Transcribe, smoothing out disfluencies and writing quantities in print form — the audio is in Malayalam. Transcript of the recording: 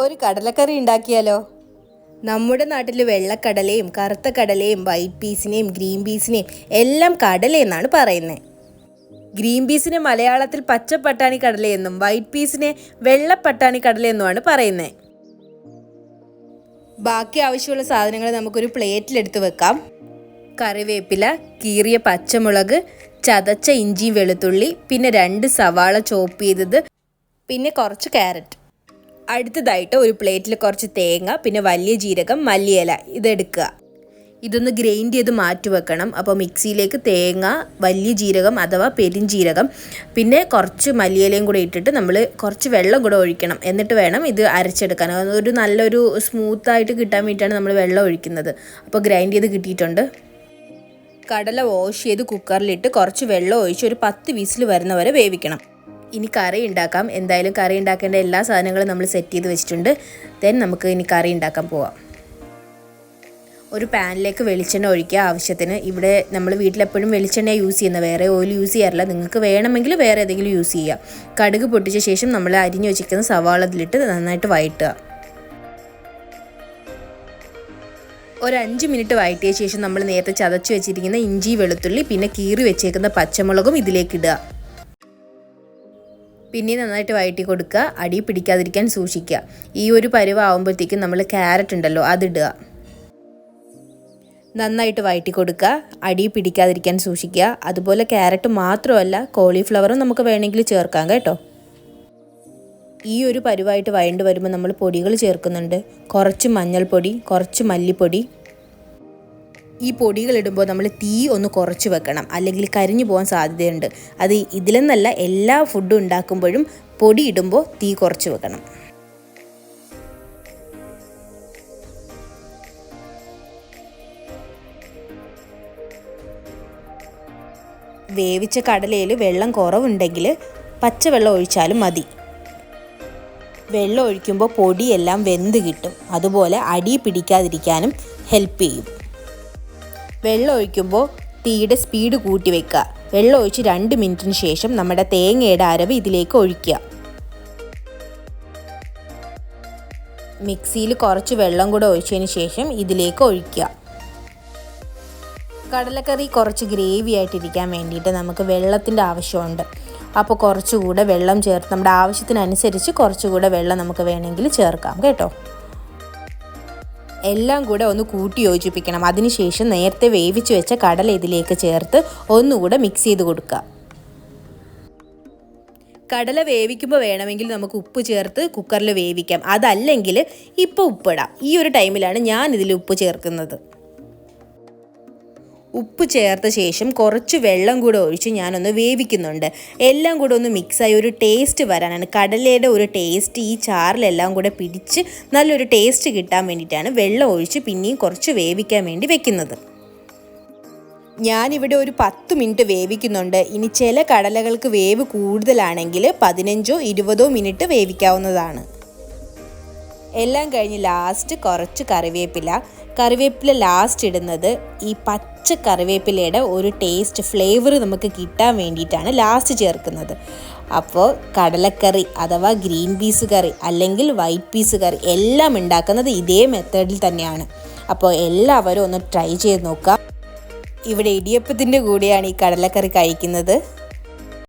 ഒരു കടലക്കറി ഉണ്ടാക്കിയാലോ? നമ്മുടെ നാട്ടിൽ വെള്ളക്കടലയും കറുത്ത കടലയും വൈറ്റ് പീസിനെയും ഗ്രീൻ പീസിനെയും എല്ലാം കടലയെന്നാണ് പറയുന്നത്. ഗ്രീൻ പീസിനെ മലയാളത്തിൽ പച്ചപ്പട്ടാണി കടലയെന്നും വൈറ്റ് പീസിനെ വെള്ളപ്പട്ടാണി കടലയെന്നുമാണ് പറയുന്നത്. ബാക്കി ആവശ്യമുള്ള സാധനങ്ങൾ നമുക്കൊരു പ്ലേറ്റിലെടുത്ത് വെക്കാം. കറിവേപ്പില, കീറിയ പച്ചമുളക്, ചതച്ച ഇഞ്ചിയും വെളുത്തുള്ളി, പിന്നെ 2 സവാള ചോപ്പ് ചെയ്തത്, പിന്നെ കുറച്ച് ക്യാരറ്റ്. അടുത്തതായിട്ട് ഒരു പ്ലേറ്റിൽ കുറച്ച് തേങ്ങ, പിന്നെ വലിയ ജീരകം, മല്ലിയില ഇതെടുക്കുക. ഇതൊന്ന് ഗ്രൈൻഡ് ചെയ്ത് മാറ്റി വെക്കണം. അപ്പോൾ മിക്സിയിലേക്ക് തേങ്ങ, വലിയ ജീരകം അഥവാ പെരിഞ്ജീരകം, പിന്നെ കുറച്ച് മല്ലിയിലയും കൂടെ ഇട്ടിട്ട് നമ്മൾ കുറച്ച് വെള്ളം കൂടെ ഒഴിക്കണം. എന്നിട്ട് വേണം ഇത് അരച്ചെടുക്കാൻ. ഒരു നല്ലൊരു സ്മൂത്തായിട്ട് കിട്ടാൻ വേണ്ടിയിട്ടാണ് നമ്മൾ വെള്ളം ഒഴിക്കുന്നത്. അപ്പോൾ ഗ്രൈൻഡ് ചെയ്ത് കിട്ടിയിട്ടുണ്ട്. കടല വാഷ് ചെയ്ത് കുക്കറിലിട്ട് കുറച്ച് വെള്ളം ഒഴിച്ച് ഒരു 10 വിസിൽ വരുന്നവരെ വേവിക്കണം. ഇനി കറി ഉണ്ടാക്കാം. എന്തായാലും കറി ഉണ്ടാക്കേണ്ട എല്ലാ സാധനങ്ങളും നമ്മൾ സെറ്റ് ചെയ്ത് വെച്ചിട്ടുണ്ട്. ദെൻ നമുക്ക് ഇനി കറി ഉണ്ടാക്കാൻ പോവാം. ഒരു പാനിലേക്ക് വെളിച്ചെണ്ണ ഒഴിക്കുക ആവശ്യത്തിന്. ഇവിടെ നമ്മൾ വീട്ടിലെപ്പോഴും വെളിച്ചെണ്ണ യൂസ് ചെയ്യുന്നത്, വേറെ ഓയിൽ യൂസ് ചെയ്യാറില്ല. നിങ്ങൾക്ക് വേണമെങ്കിൽ വേറെ ഏതെങ്കിലും യൂസ് ചെയ്യാം. കടുക് പൊട്ടിച്ച ശേഷം നമ്മൾ അരിഞ്ഞു വെച്ചിരിക്കുന്ന സവാള അതിലിട്ട് നന്നായിട്ട് വഴറ്റുക. ഒരു 5 മിനിറ്റ് വഴറ്റിയ ശേഷം നമ്മൾ നേരത്തെ ചതച്ച് വെച്ചിരിക്കുന്ന ഇഞ്ചി, വെളുത്തുള്ളി, പിന്നെ കീറി വെച്ചേക്കുന്ന പച്ചമുളകും ഇതിലേക്ക് ഇടുക. പിന്നെ നന്നായിട്ട് വഴറ്റി കൊടുക്കുക. അടി പിടിക്കാതിരിക്കാൻ സൂക്ഷിക്കുക. ഈ ഒരു പരുവാകുമ്പോഴത്തേക്കും നമ്മൾ ക്യാരറ്റ് ഉണ്ടല്ലോ അതിടുക. നന്നായിട്ട് വഴറ്റി കൊടുക്കുക. അടി പിടിക്കാതിരിക്കാൻ സൂക്ഷിക്കുക. അതുപോലെ ക്യാരറ്റ് മാത്രമല്ല, കോളിഫ്ലവറും നമുക്ക് വേണമെങ്കിൽ ചേർക്കാം കേട്ടോ. ഈ ഒരു പരുവായിട്ട് വഴണ്ട് വരുമ്പോൾ നമ്മൾ പൊടികൾ ചേർക്കുന്നുണ്ട്. കുറച്ച് മഞ്ഞൾപ്പൊടി, കുറച്ച് മല്ലിപ്പൊടി. ഈ പൊടികൾ ഇടുമ്പോൾ നമ്മൾ തീ ഒന്ന് കുറച്ച് വെക്കണം, അല്ലെങ്കിൽ കരിഞ്ഞു പോകാൻ സാധ്യതയുണ്ട്. അത് ഇതിലെന്നല്ല, എല്ലാ ഫുഡും ഉണ്ടാക്കുമ്പോഴും പൊടി ഇടുമ്പോൾ തീ കുറച്ച് വെക്കണം. വേവിച്ച കടലയിൽ വെള്ളം കുറവുണ്ടെങ്കിൽ പച്ചവെള്ളം ഒഴിച്ചാലും മതി. വെള്ളം ഒഴിക്കുമ്പോൾ പൊടിയെല്ലാം വെന്ത് കിട്ടും. അതുപോലെ അടി പിടിക്കാതിരിക്കാനും ഹെൽപ്പ് ചെയ്യും. വെള്ളം ഒഴിക്കുമ്പോൾ തീയുടെ സ്പീഡ് കൂട്ടി വെക്കുക. വെള്ളം ഒഴിച്ച് 2 മിനിറ്റിന് ശേഷം നമ്മുടെ തേങ്ങയുടെ അരവ് ഇതിലേക്ക് ഒഴിക്കുക. മിക്സിയിൽ കുറച്ച് വെള്ളം കൂടെ ഒഴിച്ചതിന് ശേഷം ഇതിലേക്ക് ഒഴിക്കുക. കടലക്കറി കുറച്ച് ഗ്രേവി ആയിട്ടിരിക്കാൻ വേണ്ടിയിട്ട് നമുക്ക് വെള്ളത്തിൻ്റെ ആവശ്യമുണ്ട്. അപ്പോൾ കുറച്ചുകൂടെ വെള്ളം ചേർത്ത് നമ്മുടെ ആവശ്യത്തിനനുസരിച്ച് കുറച്ചുകൂടെ വെള്ളം നമുക്ക് വേണമെങ്കിൽ ചേർക്കാം കേട്ടോ. എല്ലാം കൂടെ ഒന്ന് കൂട്ടി യോജിപ്പിക്കണം. അതിനുശേഷം നേരത്തെ വേവിച്ച് വെച്ച കടല ഇതിലേക്ക് ചേർത്ത് ഒന്നുകൂടെ മിക്സ് ചെയ്ത് കൊടുക്കുക. കടല വേവിക്കുമ്പോൾ വേണമെങ്കിൽ നമുക്ക് ഉപ്പ് ചേർത്ത് കുക്കറിൽ വേവിക്കാം. അതല്ലെങ്കിൽ ഇപ്പോൾ ഉപ്പിടാം. ഈ ഒരു ടൈമിലാണ് ഞാൻ ഇതിൽ ഉപ്പ് ചേർക്കുന്നത്. ഉപ്പ് ചേർത്ത ശേഷം കുറച്ച് വെള്ളം കൂടെ ഒഴിച്ച് ഞാനൊന്ന് വേവിക്കുന്നുണ്ട്. എല്ലാം കൂടെ ഒന്ന് മിക്സായി ഒരു ടേസ്റ്റ് വരാനാണ്. കടലയുടെ ഒരു ടേസ്റ്റ് ഈ ചാറിലെല്ലാം കൂടെ പിടിച്ച് നല്ലൊരു ടേസ്റ്റ് കിട്ടാൻ വേണ്ടിയിട്ടാണ് വെള്ളം ഒഴിച്ച് പിന്നെയും കുറച്ച് വേവിക്കാൻ വേണ്ടി വെക്കുന്നത്. ഞാനിവിടെ ഒരു 10 മിനിറ്റ് വേവിക്കുന്നുണ്ട്. ഇനി ചില കടലകൾക്ക് വേവ് കൂടുതലാണെങ്കിൽ 15-20 മിനിറ്റ് വേവിക്കാവുന്നതാണ്. എല്ലാം കഴിഞ്ഞ് ലാസ്റ്റ് കുറച്ച് കറിവേപ്പില ലാസ്റ്റ് ഇടുന്നത് ഈ പച്ച കറിവേപ്പിലയുടെ ഒരു ടേസ്റ്റ് ഫ്ലേവർ നമുക്ക് കിട്ടാൻ വേണ്ടിയിട്ടാണ് ലാസ്റ്റ് ചേർക്കുന്നത്. അപ്പോൾ കടലക്കറി അഥവാ ഗ്രീൻ പീസ് കറി അല്ലെങ്കിൽ വൈറ്റ് പീസ് കറി എല്ലാം ഉണ്ടാക്കുന്നത് ഇതേ മെത്തേഡിൽ തന്നെയാണ്. അപ്പോൾ എല്ലാവരും ഒന്ന് ട്രൈ ചെയ്ത് നോക്കുക. ഇവിടെ ഇടിയപ്പത്തിൻ്റെ കൂടെയാണ് ഈ കടലക്കറി കഴിക്കുന്നത്.